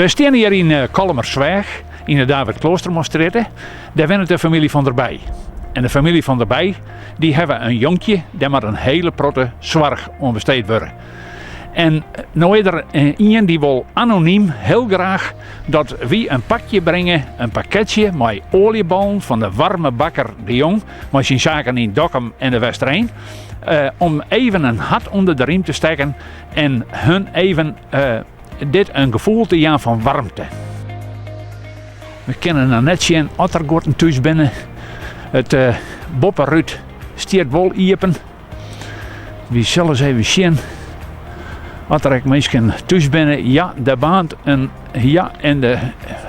We staan hier in Kolmersweg, in de David Kloostermostraat. Daar woont de familie van der Bij. En de familie van der Bij, die hebben een jonkje, die maar een hele protte zorg onbesteed worden. En nou is er iemand die wil anoniem heel graag dat we een pakje brengen, een pakketje met olieballen van de warme bakker De Jong, maar zijn zaken in Dokkum en de Westereen, om even een hart onder de riem te steken en hun even dit een gevoel te geven van warmte. We kennen nou net zien Ottergorten thuis binnen. Het Bopperut stiert wol iepen. We zullen eens even zien. Wat er mensen thuis binnen. Ja, de baant een ja en de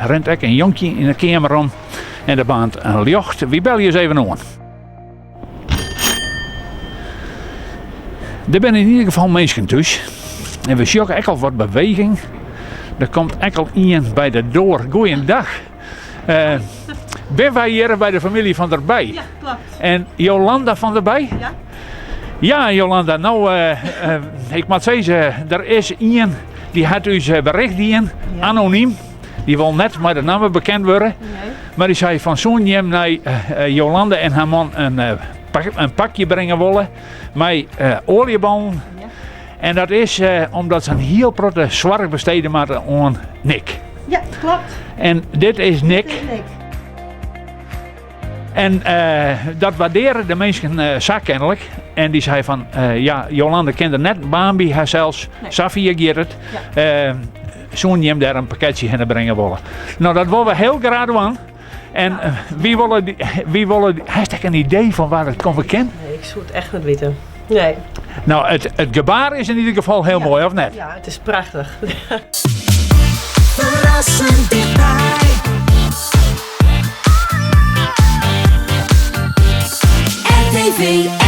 rent ook een jonkje in de kamer om. En de baant een licht. We bellen je eens even aan. Er zijn in ieder geval mensen thuis. En we zien ook echt al wat beweging. Er komt echt al iemand bij de deur. Goeiedag. Ben wij hier bij de familie van der Bij? Ja, klopt. En Jolanda van der Bij? Ja. Ja, Jolanda, nou, ik moet zeggen, er is iemand die had u bericht die anoniem. Die wil net met de namen bekend worden. Nee. Maar die zei van zo'n jem naar Jolanda en haar man een pakje brengen willen. Met olieballen. Ja. En dat is omdat ze een heel protte zwart besteden maken aan Nick. Ja, klopt. En dit is Nick. Dit is Nick. En dat waarderen de mensen kennelijk. En die zei van, ja, Jolanda kende net Bambi, haar zelfs, Nee. Safia Gerrit. Ja. Zo'n jem daar een pakketje heen brengen willen. Nou, dat willen we heel graag doen. En wie willen heeft er een idee van waar het komt bekend? Nee, ik zou het echt niet weten. Nee. Nou, het gebaar is in ieder geval heel mooi, of net? Ja, het is prachtig. Verrassend dichtbij. RTV